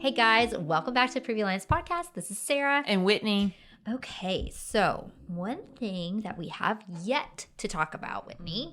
Hey guys, welcome back to Previa podcast. This is Sarah. And Whitney. Okay, so one thing that we have yet to talk about, Whitney,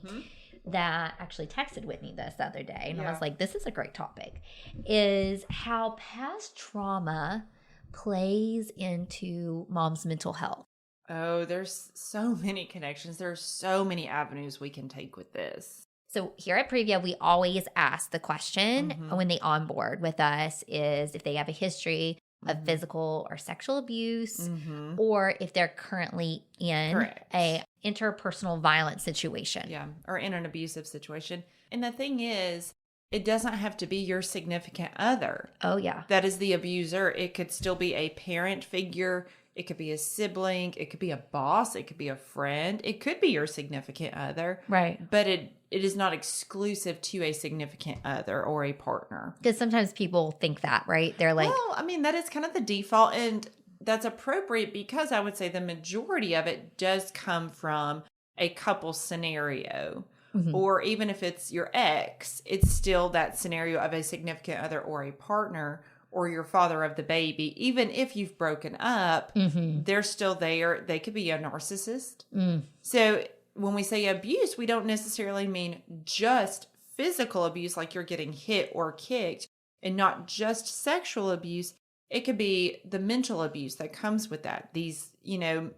that actually texted Whitney this the other day, and I was like, this is a great topic, is how past trauma plays into mom's mental health. Oh, there's so many connections. There's so many avenues we can take with this. So here at Previa, we always ask the question when they onboard with us is if they have a history of physical or sexual abuse, or if they're currently in a interpersonal violence situation. Yeah, or in an abusive situation. And the thing is, it doesn't have to be your significant other. Oh, yeah. That is the abuser. It could still be a parent figure. It could be a sibling. It could be a boss. It could be a friend. It could be your significant other. Right. But it is not exclusive to a significant other or a partner. Because sometimes people think that, right? They're like, well, I mean, that is kind of the default. And that's appropriate because I would say the majority of it does come from a couple scenario. Or even if it's your ex, it's still that scenario of a significant other or a partner or your father of the baby. Even if you've broken up, they're still there. They could be a narcissist. So when we say abuse, we don't necessarily mean just physical abuse, like you're getting hit or kicked, and not just sexual abuse. It could be the mental abuse that comes with that. These,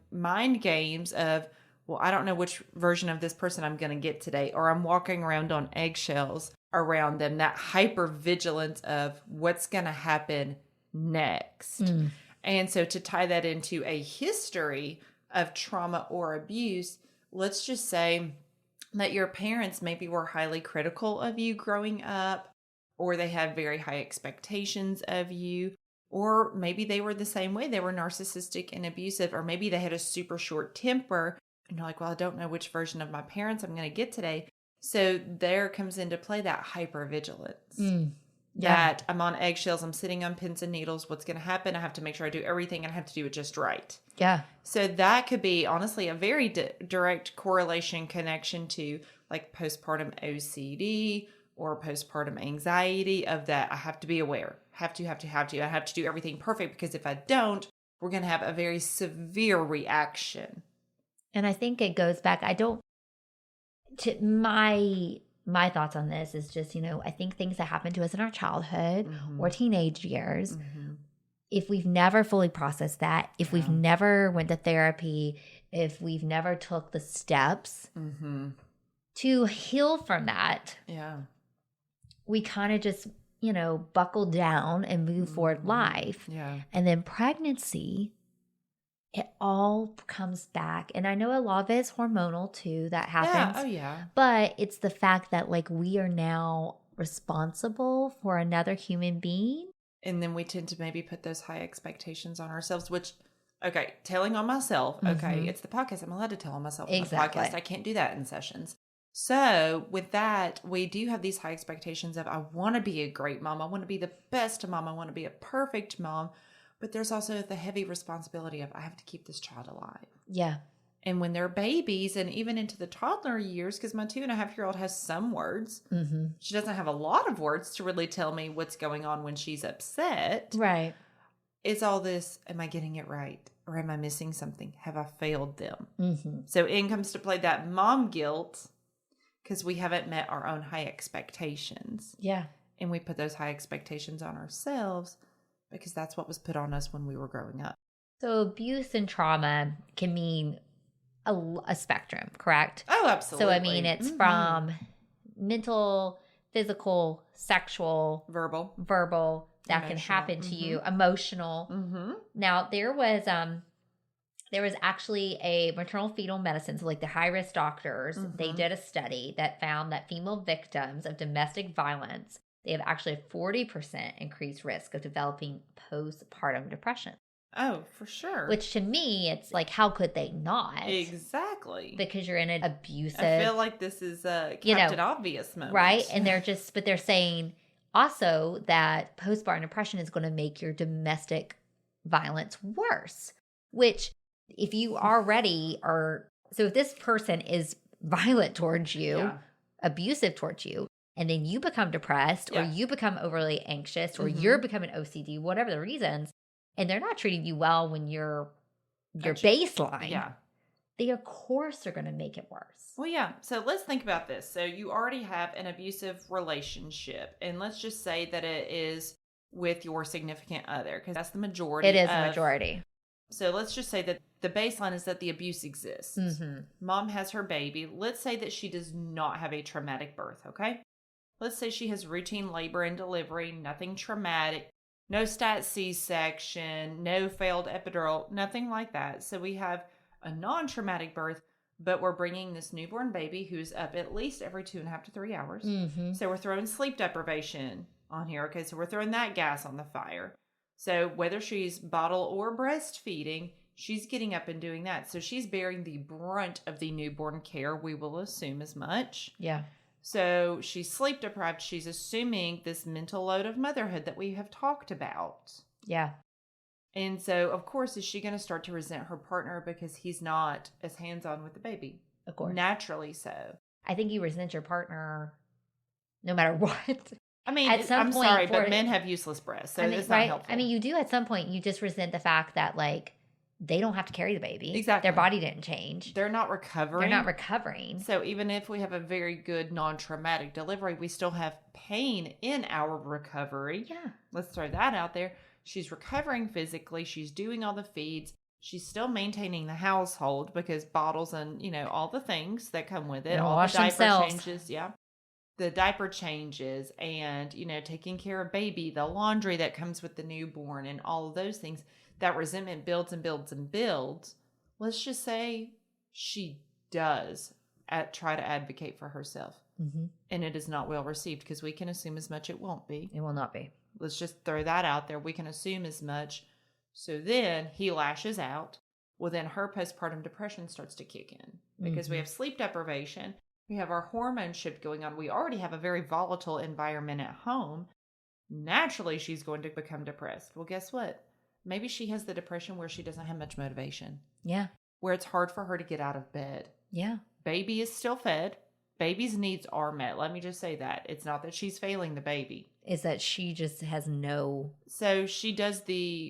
mind games of, well, I don't know which version of this person I'm going to get today, or I'm walking around on eggshells around them, that hypervigilance of what's going to happen next. And so to tie that into a history of trauma or abuse, let's just say that your parents maybe were highly critical of you growing up, or they had very high expectations of you, or maybe they were the same way. They were narcissistic and abusive, or maybe they had a super short temper. And you're like, well, I don't know which version of my parents I'm going to get today. So there comes into play that hypervigilance. That I'm on eggshells, I'm sitting on pins and needles. What's going to happen? I have to make sure I do everything and I have to do it just right. Yeah. So that could be, honestly, a very direct correlation connection to like postpartum OCD or postpartum anxiety of that. I have to be aware. I have to do everything perfect, because if I don't, we're going to have a very severe reaction. And I think it goes back, my thoughts on this is just, I think things that happen to us in our childhood or teenage years, if we've never fully processed that, if we've never went to therapy, if we've never took the steps to heal from that, we kind of just, buckle down and move forward life. Yeah. And then pregnancy, it all comes back. And I know a lot of it is hormonal too, that happens. Yeah. Oh, yeah. But it's the fact that we are now responsible for another human being. And then we tend to maybe put those high expectations on ourselves, which, telling on myself. It's the podcast. I'm allowed to tell on myself on the podcast. I can't do that in sessions. So with that, we do have these high expectations of, I want to be a great mom. I want to be the best mom. I want to be a perfect mom. But there's also the heavy responsibility of, I have to keep this child alive. Yeah. And when they're babies and even into the toddler years, because my 2.5-year-old has some words. She doesn't have a lot of words to really tell me what's going on when she's upset. Right. It's all this, am I getting it right? Or am I missing something? Have I failed them? So in comes to play that mom guilt, because we haven't met our own high expectations. Yeah. And we put those high expectations on ourselves, because that's what was put on us when we were growing up. So abuse and trauma can mean a spectrum, correct? Oh, absolutely. So, I mean, it's from mental, physical, sexual, verbal that emotional. Can happen to you, emotional. Now, there was actually a maternal fetal medicine, so the high-risk doctors, they did a study that found that female victims of domestic violence, they have actually a 40% increased risk of developing postpartum depression. Oh, for sure. Which to me, it's how could they not? Exactly. Because you're in an abusive... I feel like this is a Captain Obvious moment. Right? And they're saying also that postpartum depression is going to make your domestic violence worse. Which if you already are... So if this person is violent towards you, abusive towards you, and then you become depressed or you become overly anxious or you're becoming OCD, whatever the reasons, and they're not treating you well when you're your baseline. Yeah. They, of course, are going to make it worse. Well, yeah. So let's think about this. So you already have an abusive relationship, and let's just say that it is with your significant other, because that's the majority. It is the majority. So let's just say that the baseline is that the abuse exists. Mom has her baby. Let's say that she does not have a traumatic birth, okay? Let's say she has routine labor and delivery, nothing traumatic, no stat C-section, no failed epidural, nothing like that. So we have a non-traumatic birth, but we're bringing this newborn baby who's up at least every 2.5 to 3 hours. So we're throwing sleep deprivation on here. Okay, so we're throwing that gas on the fire. So whether she's bottle or breastfeeding, she's getting up and doing that. So she's bearing the brunt of the newborn care. We will assume as much. Yeah. So she's sleep deprived. She's assuming this mental load of motherhood that we have talked about. Yeah. And so, of course, is she going to start to resent her partner because he's not as hands-on with the baby? Of course. Naturally so. I think you resent your partner no matter what. I mean, I'm sorry, but men have useless breasts, so it's not helpful. I mean, you do at some point, you just resent the fact that, like, they don't have to carry the baby. Exactly. Their body didn't change. They're not recovering. So even if we have a very good non-traumatic delivery, we still have pain in our recovery. Yeah. Let's throw that out there. She's recovering physically. She's doing all the feeds. She's still maintaining the household because bottles and, all the things that come with it. All the diaper changes. Yeah. The diaper changes and, taking care of baby, the laundry that comes with the newborn and all of those things. That resentment builds and builds and builds. Let's just say she does try to advocate for herself. And it is not well received because we can assume as much it won't be. It will not be. Let's just throw that out there. We can assume as much. So then he lashes out. Well, then her postpartum depression starts to kick in because we have sleep deprivation. We have our hormone shift going on. We already have a very volatile environment at home. Naturally, she's going to become depressed. Well, guess what? Maybe she has the depression where she doesn't have much motivation. Yeah. Where it's hard for her to get out of bed. Yeah. Baby is still fed. Baby's needs are met. Let me just say that. It's not that she's failing the baby. Is that she just has no... So she does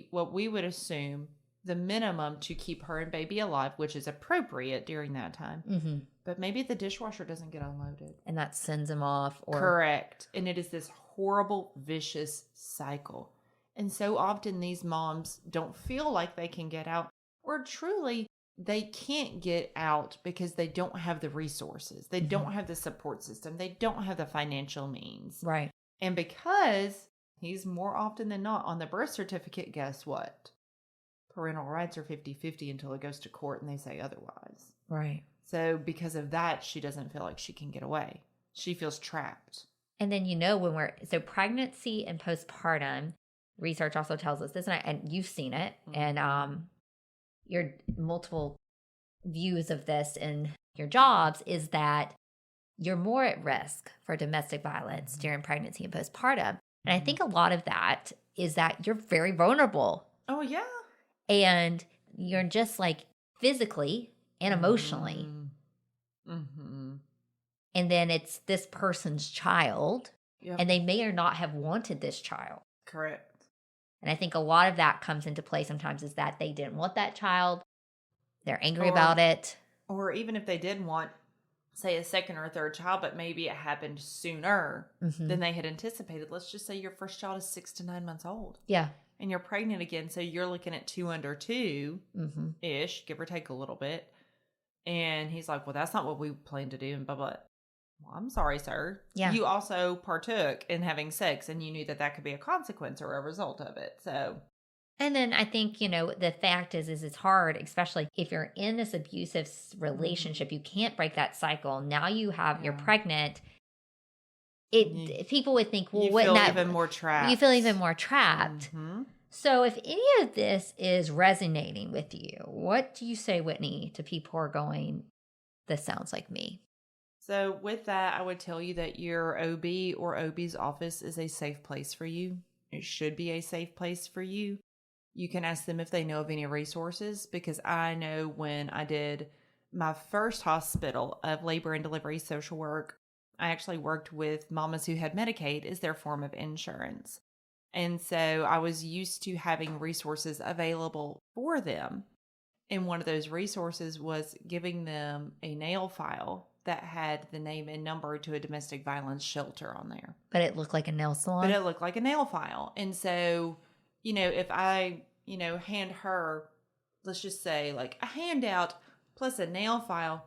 what we would assume, the minimum to keep her and baby alive, which is appropriate during that time. But maybe the dishwasher doesn't get unloaded. And that sends him off. Correct. And it is this horrible, vicious cycle. And so often these moms don't feel like they can get out, or truly they can't get out because they don't have the resources. They don't have the support system. They don't have the financial means. Right. And because he's more often than not on the birth certificate, guess what? Parental rights are 50-50 until it goes to court and they say otherwise. Right. So because of that, she doesn't feel like she can get away. She feels trapped. And then, so pregnancy and postpartum, research also tells us this, and you've seen it, and your multiple views of this in your jobs is that you're more at risk for domestic violence during pregnancy and postpartum. And I think a lot of that is that you're very vulnerable. Oh, yeah. And you're just like physically and emotionally. And then it's this person's child, and they may or not have wanted this child. Correct. And I think a lot of that comes into play sometimes is that they didn't want that child. They're angry about it. Or even if they did want, say, a second or third child, but maybe it happened sooner than they had anticipated. Let's just say your first child is 6 to 9 months old. Yeah. And you're pregnant again. So you're looking at 2 under 2-ish, give or take a little bit. And he's like, well, that's not what we planned to do. And blah, blah. Well, I'm sorry, sir. Yeah. You also partook in having sex and you knew that could be a consequence or a result of it. So. And then I think, the fact is it's hard, especially if you're in this abusive relationship, you can't break that cycle. Now you're pregnant. People would think, well, you feel even more trapped. You feel even more trapped. So if any of this is resonating with you, what do you say, Whitney, to people who are going, this sounds like me? So with that, I would tell you that your OB or OB's office is a safe place for you. It should be a safe place for you. You can ask them if they know of any resources, because I know when I did my first hospital of labor and delivery social work I actually worked with mamas who had Medicaid as their form of insurance. And so I was used to having resources available for them. And one of those resources was giving them a nail file that had the name and number to a domestic violence shelter on there. But it looked like a nail salon? But it looked like a nail file. And so, if I, hand her, let's just say like a handout plus a nail file,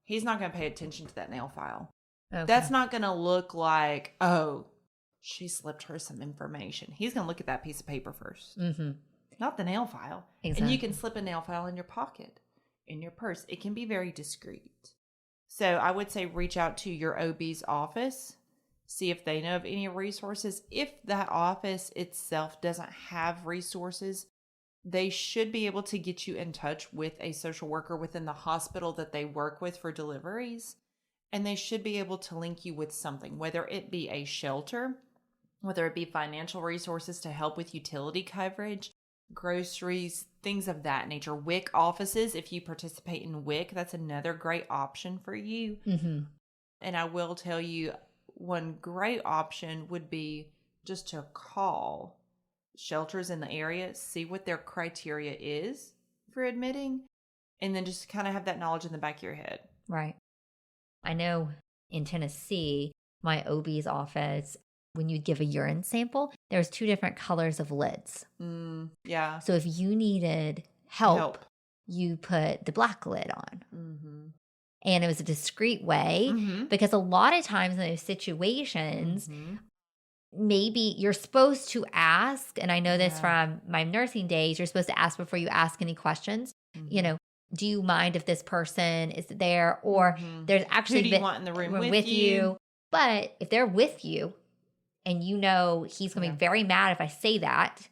he's not going to pay attention to that nail file. Okay. That's not going to look like, oh, she slipped her some information. He's going to look at that piece of paper first. Not the nail file. Exactly. And you can slip a nail file in your pocket, in your purse. It can be very discreet. So I would say reach out to your OB's office. See if they know of any resources. If that office itself doesn't have resources, they should be able to get you in touch with a social worker within the hospital that they work with for deliveries. And they should be able to link you with something, whether it be a shelter, whether it be financial resources to help with utility coverage, groceries, things of that nature. WIC offices, if you participate in WIC, that's another great option for you. And I will tell you, one great option would be just to call shelters in the area, see what their criteria is for admitting, and then just kind of have that knowledge in the back of your head. Right. I know in Tennessee, my OB's office, when you give a urine sample, there's 2 different colors of lids. Yeah. So if you needed help, you put the black lid on. And it was a discreet way because a lot of times in those situations, maybe you're supposed to ask, and I know this from my nursing days, you're supposed to ask before you ask any questions. Do you mind if this person is there? Or there's actually who do you want in the room with you? But if they're with you and he's going to be very mad if I say that.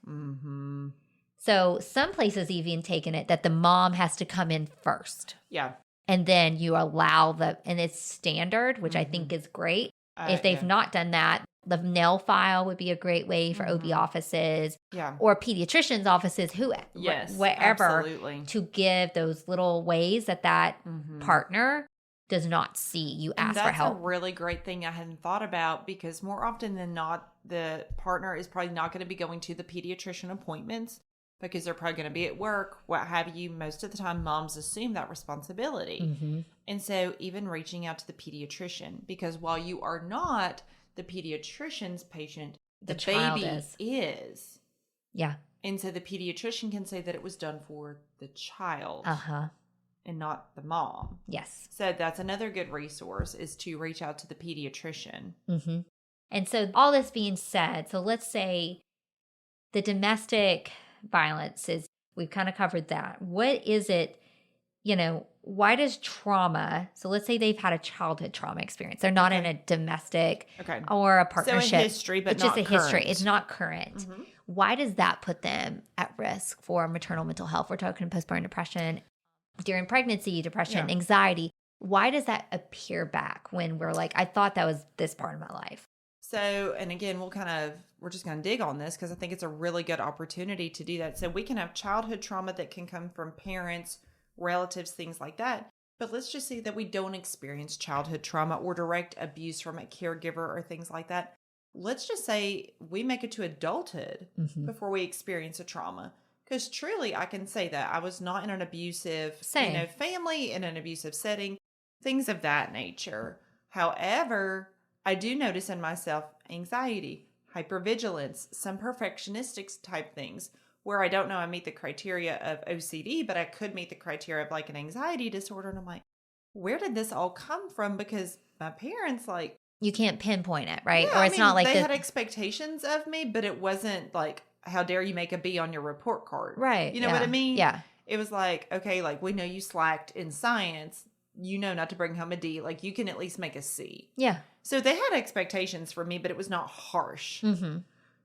So some places even taken it that the mom has to come in first. Yeah. And then you allow and it's standard, which I think is great. If they've not done that, the nail file would be a great way for OB offices or pediatricians' offices, wherever, absolutely. To give those little ways that partner does not see you ask for help. That's a really great thing I hadn't thought about, because more often than not, the partner is probably not going to be going to the pediatrician appointments because they're probably going to be at work, what have you. Most of the time, moms assume that responsibility. And so even reaching out to the pediatrician, because while you are not the pediatrician's patient, the baby is. Yeah. And so the pediatrician can say that it was done for the child and not the mom. Yes. So that's another good resource, is to reach out to the pediatrician. And so all this being said, so let's say the domestic violence is, we've kind of covered that. What is it, why does trauma, so let's say they've had a childhood trauma experience. They're not in a domestic or a partnership. So a history, but it's not just a current. History. It's not current. Why does that put them at risk for maternal mental health? We're talking postpartum depression, during pregnancy, depression, anxiety. Why does that appear back when we're like, I thought that was this part of my life? So, and again, we're just going to dig on this because I think it's a really good opportunity to do that. So we can have childhood trauma that can come from parents, relatives, things like that. But let's just say that we don't experience childhood trauma or direct abuse from a caregiver or things like that. Let's just say we make it to adulthood before we experience a trauma. Because truly, I can say that I was not in an abusive family, in an abusive setting, things of that nature. However, I do notice in myself anxiety, hypervigilance, some perfectionistic type things where I don't know I meet the criteria of OCD, but I could meet the criteria of like an anxiety disorder. And I'm like, where did this all come from? Because my parents, like, you can't pinpoint it, right? Yeah, or it's not like they had expectations of me, but it wasn't like, how dare you make a B on your report card? Right. You know what I mean? Yeah. It was like, okay, like we know you slacked in science. You know not to bring home a D. Like you can at least make a C. Yeah. So they had expectations for me, but it was not harsh.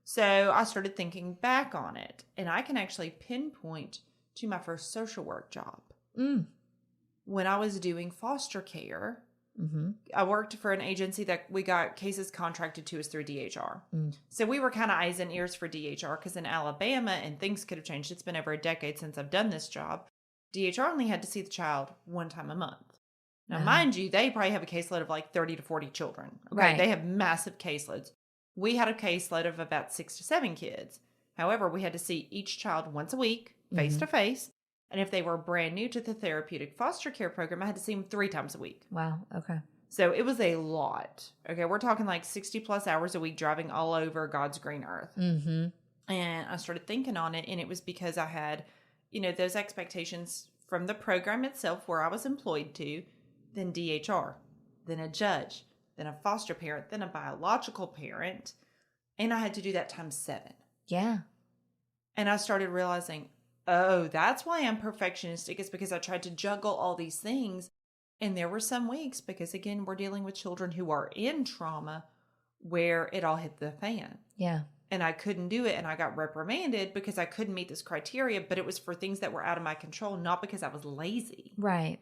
So I started thinking back on it, and I can actually pinpoint to my first social work job. When I was doing foster care, I worked for an agency that we got cases contracted to us through DHR. So we were kind of eyes and ears for DHR because in Alabama, and things could have changed. It's been over a decade since I've done this job. DHR only had to see the child one time a month. Now, mind you, they probably have a caseload of like 30 to 40 children. Okay. Right. They have massive caseloads. We had a caseload of about 6 to 7 kids. However, we had to see each child once a week, face to face. And if they were brand new to the therapeutic foster care program, I had to see them 3 times a week. Wow. Okay. So it was a lot. Okay. We're talking like 60 plus hours a week driving all over God's green earth. And I started thinking on it. And it was because I had, those expectations from the program itself where I was employed to, then DHR, then a judge, then a foster parent, then a biological parent. And I had to do that times 7. Yeah. And I started realizing, oh, that's why I'm perfectionistic, is because I tried to juggle all these things. And there were some weeks, because again, we're dealing with children who are in trauma, where it all hit the fan. Yeah. And I couldn't do it. And I got reprimanded because I couldn't meet this criteria, but it was for things that were out of my control, not because I was lazy. Right.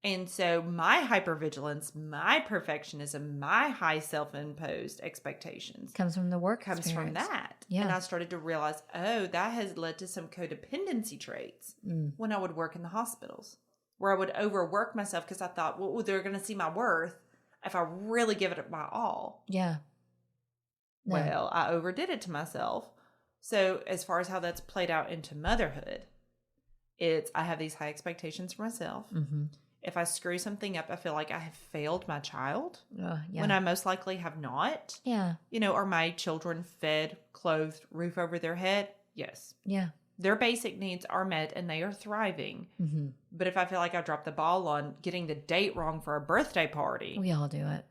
And so my hypervigilance, my perfectionism, my high self-imposed expectations comes from the work comes experience. from that. Yeah. And I started to realize, oh, that has led to some codependency traits when I would work in the hospitals, where I would overwork myself because I thought, well, they're going to see my worth if I really give it my all. Yeah. No. Well, I overdid it to myself. So as far as how that's played out into motherhood, I have these high expectations for myself. If I screw something up, I feel like I have failed my child when I most likely have not. Yeah. Are my children fed, clothed, roof over their head? Yes. Yeah. Their basic needs are met and they are thriving. But if I feel like I dropped the ball on getting the date wrong for a birthday party. We all do it.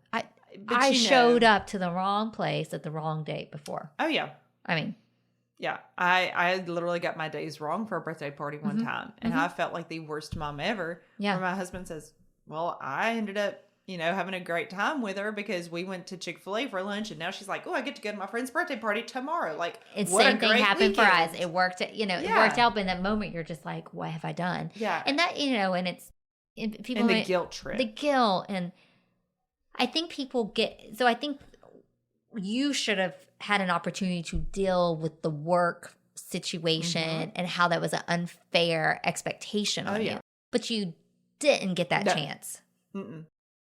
I showed up to the wrong place at the wrong date before. Oh, yeah. I mean. Yeah. I literally got my days wrong for a birthday party one time. And I felt like the worst mom ever. Yeah. Where my husband says, well, I ended up, having a great time with her because we went to Chick-fil-A for lunch. And now she's like, oh, I get to go to my friend's birthday party tomorrow. Like, it's what same a thing great happened weekend. for us. It worked, it worked out. But in that moment, you're just like, what have I done? Yeah. And that, and it's people. And the guilt trip. The guilt. And I think people so I think you should have had an opportunity to deal with the work situation and how that was an unfair expectation on you. But you didn't get that chance.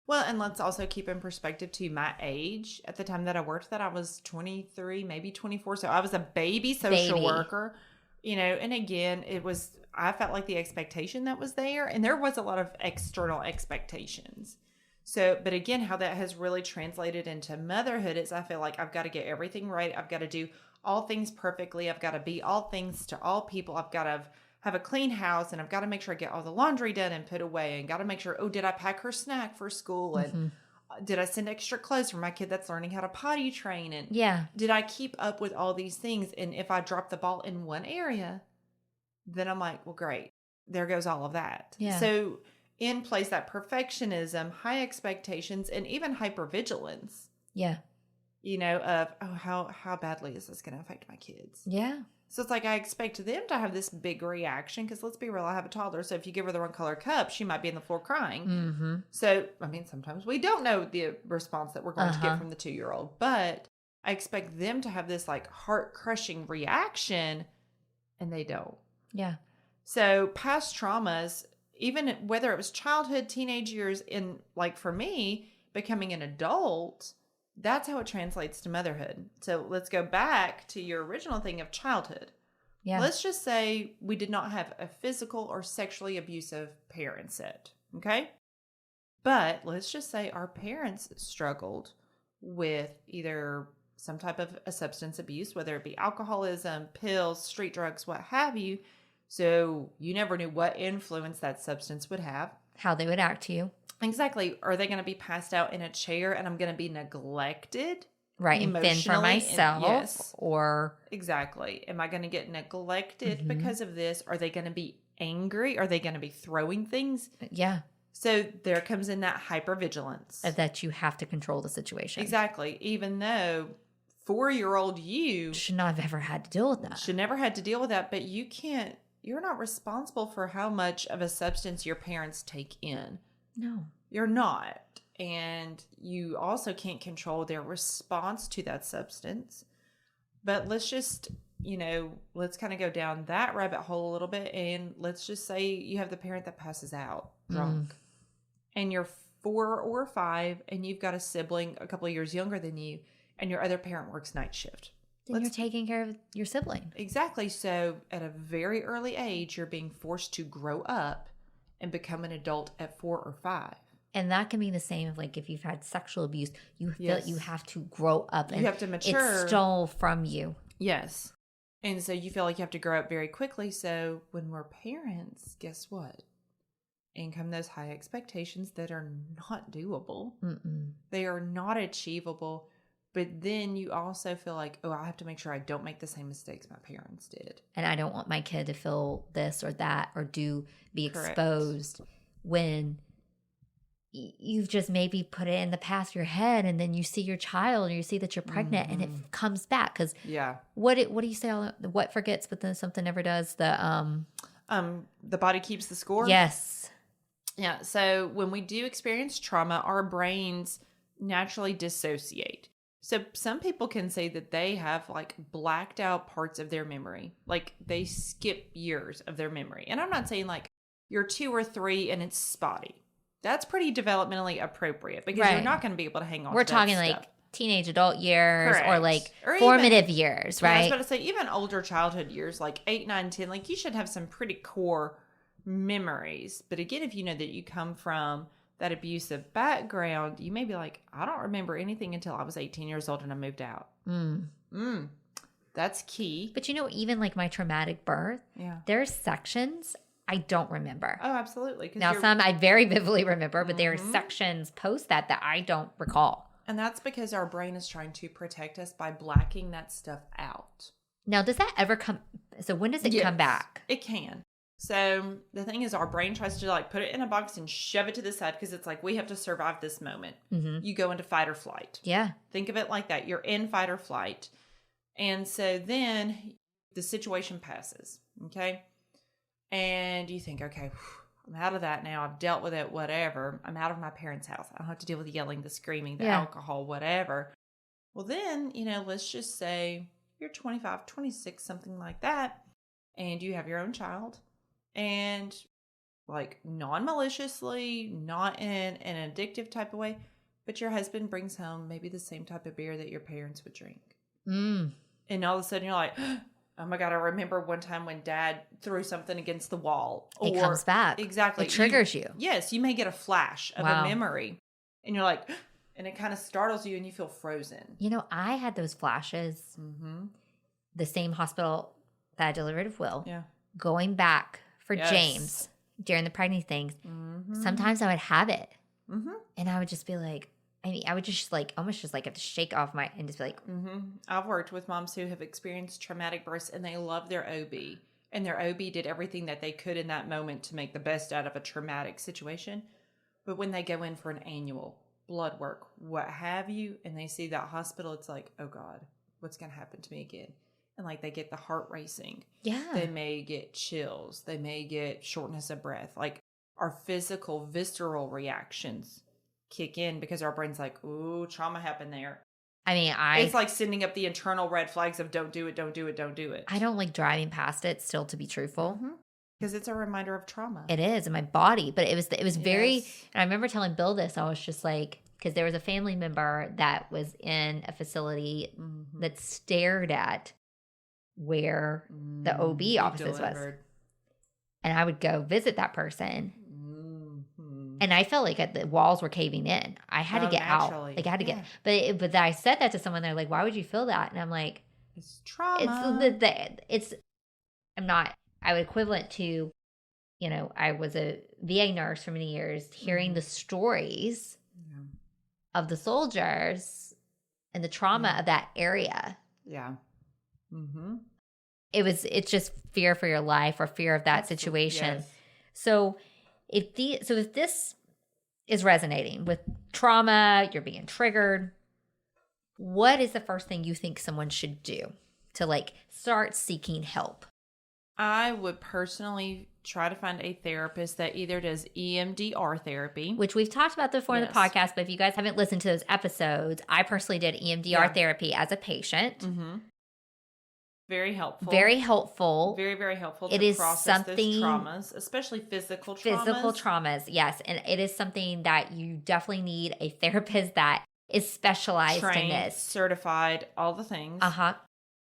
Well, and let's also keep in perspective too, my age at the time that I worked that I was 23, maybe 24. So I was a baby social worker, and again, I felt like the expectation that was there, and there was a lot of external expectations. So, but again, how that has really translated into motherhood is I feel like I've got to get everything right. I've got to do all things perfectly. I've got to be all things to all people. I've got to have a clean house, and I've got to make sure I get all the laundry done and put away, and got to make sure, did I pack her snack for school? And did I send extra clothes for my kid that's learning how to potty train? And did I keep up with all these things? And if I drop the ball in one area, then I'm like, well, great. There goes all of that. Yeah. So in place that perfectionism, high expectations, and even hypervigilance. Yeah. Of, how badly is this going to affect my kids? Yeah. So it's like I expect them to have this big reaction because let's be real, I have a toddler. So if you give her the wrong color cup, she might be on the floor crying. So, I mean, sometimes we don't know the response that we're going to get from the 2-year-old, but I expect them to have this like heart crushing reaction, and they don't. Yeah. So past traumas, even whether it was childhood, teenage years, in like for me, becoming an adult, that's how it translates to motherhood. So let's go back to your original thing of childhood. Yeah. Let's just say we did not have a physical or sexually abusive parent set. Okay. But let's just say our parents struggled with either some type of a substance abuse, whether it be alcoholism, pills, street drugs, what have you. So you never knew what influence that substance would have. How they would act to you. Exactly. Are they going to be passed out in a chair and I'm going to be neglected? Right. And fend for myself. Yes. Or. Exactly. Am I going to get neglected because of this? Are they going to be angry? Are they going to be throwing things? Yeah. So there comes in that hypervigilance. That you have to control the situation. Exactly. Even though 4-year-old you. Should not have ever had to deal with that. Should never had to deal with that. But you're not responsible for how much of a substance your parents take in. No. You're not. And you also can't control their response to that substance. But let's just, let's kind of go down that rabbit hole a little bit. And let's just say you have the parent that passes out drunk. and you're 4 or 5 and you've got a sibling a couple of years younger than you and your other parent works night shift. Then you're taking care of your sibling. Exactly. So at a very early age, you're being forced to grow up and become an adult at 4 or 5. And that can be the same of like if you've had sexual abuse, you feel you have to grow up. You have to mature. It's stole from you. Yes. And so you feel like you have to grow up very quickly. So when we're parents, guess what? In come those high expectations that are not doable. They are not achievable. But then you also feel like, oh, I have to make sure I don't make the same mistakes my parents did. And I don't want my kid to feel this or that or be Correct. exposed when you've just maybe put it in the past of your head, and then you see your child or you see that you're pregnant and it comes back. Because what do you say? What forgets, but then something never does. The body keeps the score. Yes. Yeah. So when we do experience trauma, our brains naturally dissociate. So some people can say that they have like blacked out parts of their memory. Like they skip years of their memory. And I'm not saying like you're 2 or 3 and it's spotty. That's pretty developmentally appropriate because you're not going to be able to hang on We're to that talking stuff. like teenage adult years or like or formative years, right? I was about to say even older childhood years, like 8, 9, 10, like you should have some pretty core memories. But again, if you know that you come from that abusive background, you may be like, I don't remember anything until I was 18 years old and I moved out. That's key. But even like my traumatic birth, there's sections I don't remember. Oh, absolutely. Now, some I very vividly remember, but there are sections post that I don't recall. And that's because our brain is trying to protect us by blacking that stuff out. Now, does that ever come? So when does it come back? It can. So the thing is, our brain tries to like put it in a box and shove it to the side because it's like, we have to survive this moment. You go into fight or flight. Yeah. Think of it like that. You're in fight or flight. And so then the situation passes. Okay. And you think, okay, I'm out of that now. I've dealt with it, whatever. I'm out of my parents' house. I don't have to deal with the yelling, the screaming, the alcohol, whatever. Well, then, let's just say you're 25, 26, something like that. And you have your own child. And like non-maliciously, not in an addictive type of way, but your husband brings home maybe the same type of beer that your parents would drink. And all of a sudden you're like, oh my God, I remember one time when dad threw something against the wall. It comes back. Exactly. It triggers you. Yes, you may get a flash of a memory. And you're like, and it kind of startles you and you feel frozen. I had those flashes. The same hospital that I delivered of Will. Yeah. Going back for James during the pregnancy things. Sometimes I would have it. And I would just be like, I would just like almost just like have to shake off and just be like. I've worked with moms who have experienced traumatic births and they love their OB. And their OB did everything that they could in that moment to make the best out of a traumatic situation. But when they go in for an annual blood work, what have you, and they see that hospital, it's like, oh God, what's going to happen to me again? And like they get the heart racing. Yeah. They may get chills. They may get shortness of breath. Like our physical, visceral reactions kick in because our brain's like, ooh, trauma happened there. It's like sending up the internal red flags of don't do it, don't do it, don't do it. I don't like driving past it still, to be truthful. Because it's a reminder of trauma. It is in my body. But it was very, and I remember telling Bill this, I was just like, because there was a family member that was in a facility that stared at where the OB offices was. And I would go visit that person. And I felt like the walls were caving in. I had to get naturally. Out. Like I had to get, but I said that to someone. They're like, "Why would you feel that?" And I'm like, "It's trauma." I would equivalent to, I was a VA nurse for many years, hearing the stories of the soldiers and the trauma of that area. Yeah. It's just fear for your life or fear of that situation. Yes. So if this is resonating with trauma, you're being triggered, what is the first thing you think someone should do to like start seeking help? I would personally try to find a therapist that either does EMDR therapy, which we've talked about before in the podcast, but if you guys haven't listened to those episodes, I personally did EMDR therapy as a patient. Very helpful. Very helpful. Very, very helpful it to is process those traumas, especially physical traumas, yes. And it is something that you definitely need a therapist that is specialized trained, in this. Certified, all the things. Uh-huh.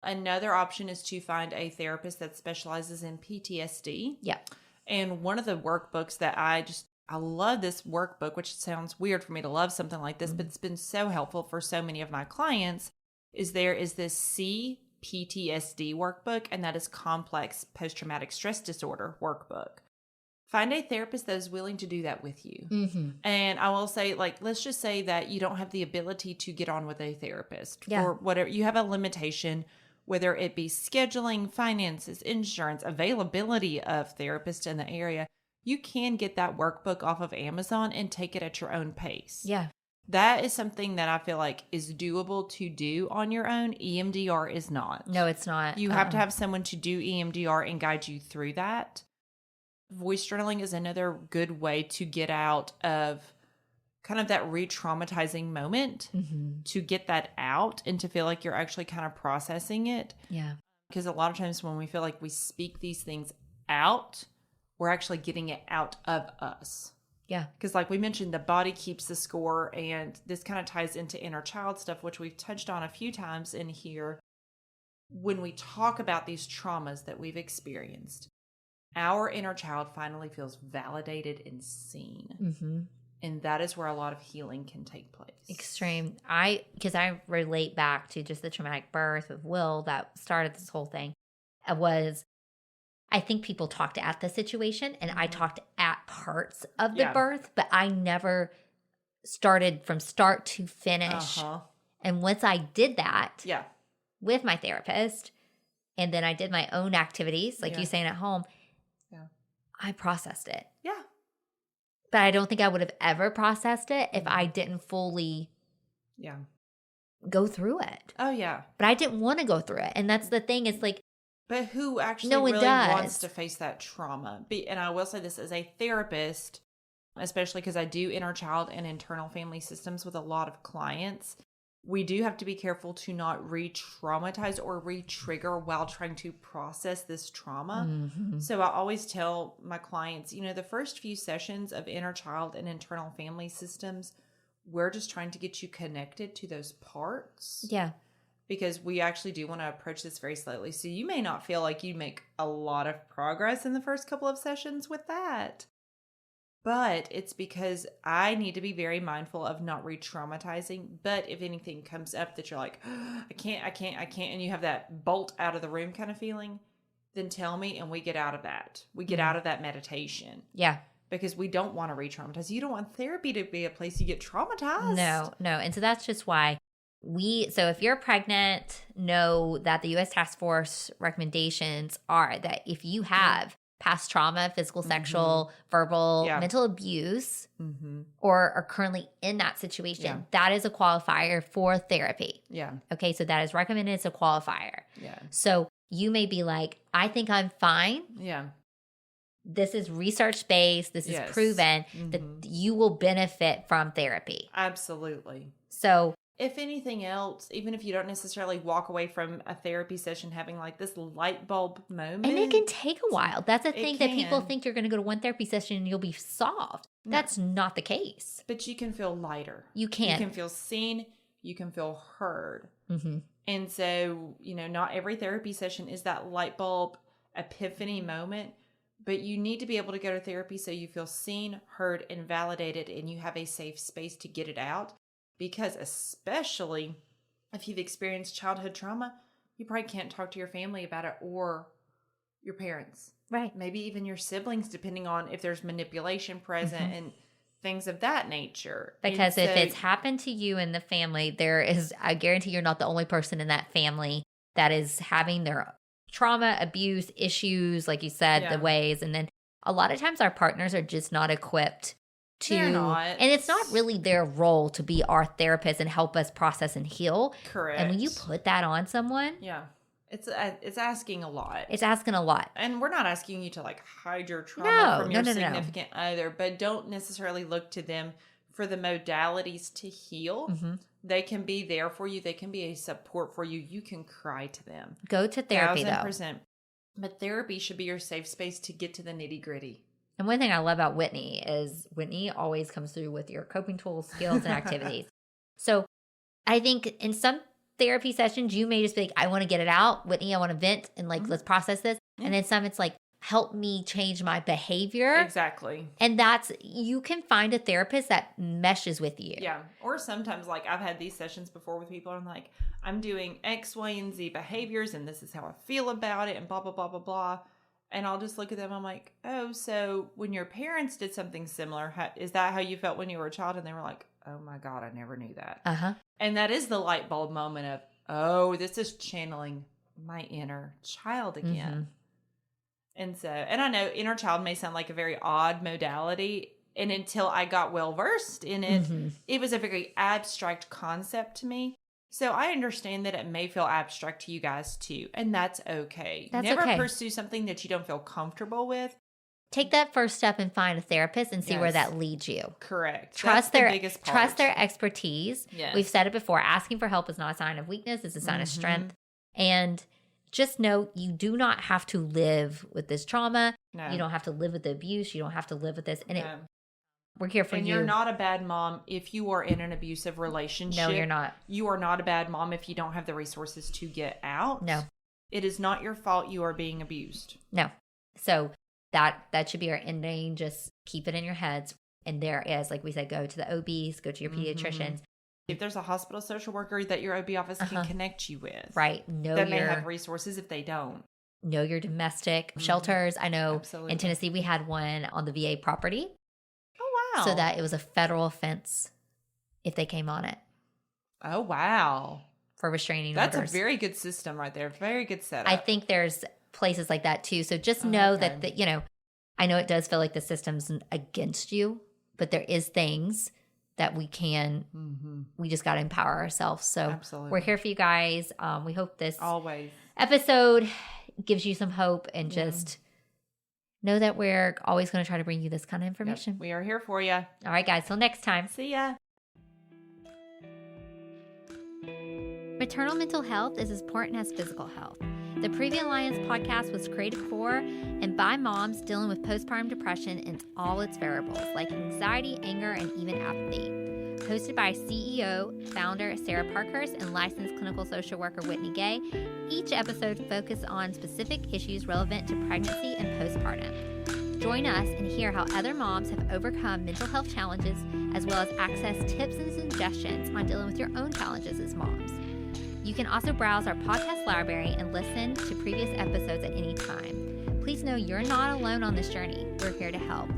Another option is to find a therapist that specializes in PTSD. Yeah. And one of the workbooks that I love this workbook, which sounds weird for me to love something like this, but it's been so helpful for so many of my clients, is this CPTSD workbook, and that is Complex Post-Traumatic Stress Disorder workbook. Find a therapist that is willing to do that with you. Mm-hmm. And I will say, like, let's just say that you don't have the ability to get on with a therapist or whatever. You have a limitation, whether it be scheduling, finances, insurance, availability of therapists in the area. You can get that workbook off of Amazon and take it at your own pace. Yeah. That is something that I feel like is doable to do on your own. EMDR is not. No, it's not. You have to have someone to do EMDR and guide you through that. Voice journaling is another good way to get out of kind of that re-traumatizing moment, to get that out and to feel like you're actually kind of processing it. Yeah. Because a lot of times when we feel like we speak these things out, we're actually getting it out of us. Yeah. Because like we mentioned, the body keeps the score, and this kind of ties into inner child stuff, which we've touched on a few times in here. When we talk about these traumas that we've experienced, our inner child finally feels validated and seen. Mm-hmm. And that is where a lot of healing can take place. Extreme. Because I relate back to just the traumatic birth of Will that started this whole thing. I think people talked at the situation, and I talked at parts of the birth, but I never started from start to finish. And once I did that with my therapist, and then I did my own activities, like you saying at home, I processed it. Yeah. But I don't think I would have ever processed it if I didn't fully go through it. Oh, yeah. But I didn't want to go through it. And that's the thing. It's like, but who actually really wants to face that trauma? And I will say this as a therapist, especially because I do inner child and internal family systems with a lot of clients. We do have to be careful to not re-traumatize or re-trigger while trying to process this trauma. Mm-hmm. So I always tell my clients, the first few sessions of inner child and internal family systems, we're just trying to get you connected to those parts. Yeah. Because we actually do want to approach this very slowly. So you may not feel like you make a lot of progress in the first couple of sessions with that. But it's because I need to be very mindful of not re-traumatizing. But if anything comes up that you're like, oh, I can't, and you have that bolt out of the room kind of feeling, then tell me and we get out of that. We get out of that meditation. Yeah. Because we don't want to re-traumatize. You don't want therapy to be a place you get traumatized. No. And so that's just why so if you're pregnant, know that the U.S. Task Force recommendations are that if you have past trauma, physical, sexual, verbal, mental abuse, or are currently in that situation, that is a qualifier for therapy. Yeah. Okay, so that is recommended as a qualifier. Yeah. So you may be like, I think I'm fine. Yeah. This is research-based. This is proven that you will benefit from therapy. Absolutely. So if anything else, even if you don't necessarily walk away from a therapy session having like this light bulb moment. And it can take a while. That's the thing that people think you're going to go to one therapy session and you'll be solved. No. That's not the case. But you can feel lighter. You can. You can feel seen. You can feel heard. Mm-hmm. And so, not every therapy session is that light bulb epiphany moment. But you need to be able to go to therapy so you feel seen, heard, and validated, and you have a safe space to get it out. Because especially if you've experienced childhood trauma, you probably can't talk to your family about it or your parents. Right. Maybe even your siblings, depending on if there's manipulation present and things of that nature. Because if it's happened to you in the family, I guarantee you're not the only person in that family that is having their trauma, abuse, issues, like you said, the ways. And then a lot of times our partners are just not equipped They're not. And it's not really their role to be our therapist and help us process and heal. Correct. And when you put that on someone, it's asking a lot. It's asking a lot. And we're not asking you to like hide your trauma from your significant other, but don't necessarily look to them for the modalities to heal. Mm-hmm. They can be there for you. They can be a support for you. You can cry to them. Go to therapy, 1000%. though. But therapy should be your safe space to get to the nitty gritty. And one thing I love about Whitney is Whitney always comes through with your coping tools, skills, and activities. So I think in some therapy sessions, you may just be like, I want to get it out. Whitney, I want to vent and like, let's process this. And then some, it's like, help me change my behavior. Exactly. And you can find a therapist that meshes with you. Yeah. Or sometimes, like, I've had these sessions before with people, and I'm like, I'm doing X, Y, and Z behaviors, and this is how I feel about it, and blah, blah, blah, blah, blah. And I'll just look at them. I'm like, oh, so when your parents did something similar, is that how you felt when you were a child? And they were like, oh my God, I never knew that. Uh-huh. And that is the light bulb moment of, oh, this is channeling my inner child again. Mm-hmm. And so, and I know inner child may sound like a very odd modality. And until I got well versed in it, it was a very abstract concept to me. So I understand that it may feel abstract to you guys too. And that's okay. Never pursue something that you don't feel comfortable with. Take that first step and find a therapist and see where that leads you. Correct. Trust the biggest part. Trust their expertise. Yes. We've said it before. Asking for help is not a sign of weakness. It's a sign of strength. And just know you do not have to live with this trauma. No. You don't have to live with the abuse. You don't have to live with this. And we're here for you. And you're not a bad mom if you are in an abusive relationship. No, you're not. You are not a bad mom if you don't have the resources to get out. No. It is not your fault you are being abused. No. So that should be our ending. Just keep it in your heads. And there is, like we said, go to the OBs, go to your pediatricians. If there's a hospital social worker that your OB office can connect you with. Right. That may have resources if they don't. Know your domestic shelters. I know in Tennessee we had one on the VA property. Oh, wow. So that it was a federal offense if they came on it. Oh, wow. For restraining orders. That's a very good system right there. Very good setup. I think there's places like that too. So just know that, you know, I know it does feel like the system's against you, but there is things that we can, we just got to empower ourselves. So we're here for you guys. We hope this episode gives you some hope and just know that we're always going to try to bring you this kind of information. Yep. We are here for you. All right, guys. Till next time. See ya. Maternal mental health is as important as physical health. The Previa Alliance podcast was created for and by moms dealing with postpartum depression and all its variables, like anxiety, anger, and even apathy. Hosted by CEO, founder Sarah Parkhurst, and licensed clinical social worker Whitney Gay, each episode focuses on specific issues relevant to pregnancy and postpartum. Join us and hear how other moms have overcome mental health challenges, as well as access tips and suggestions on dealing with your own challenges as moms. You can also browse our podcast library and listen to previous episodes at any time. Please know you're not alone on this journey. We're here to help.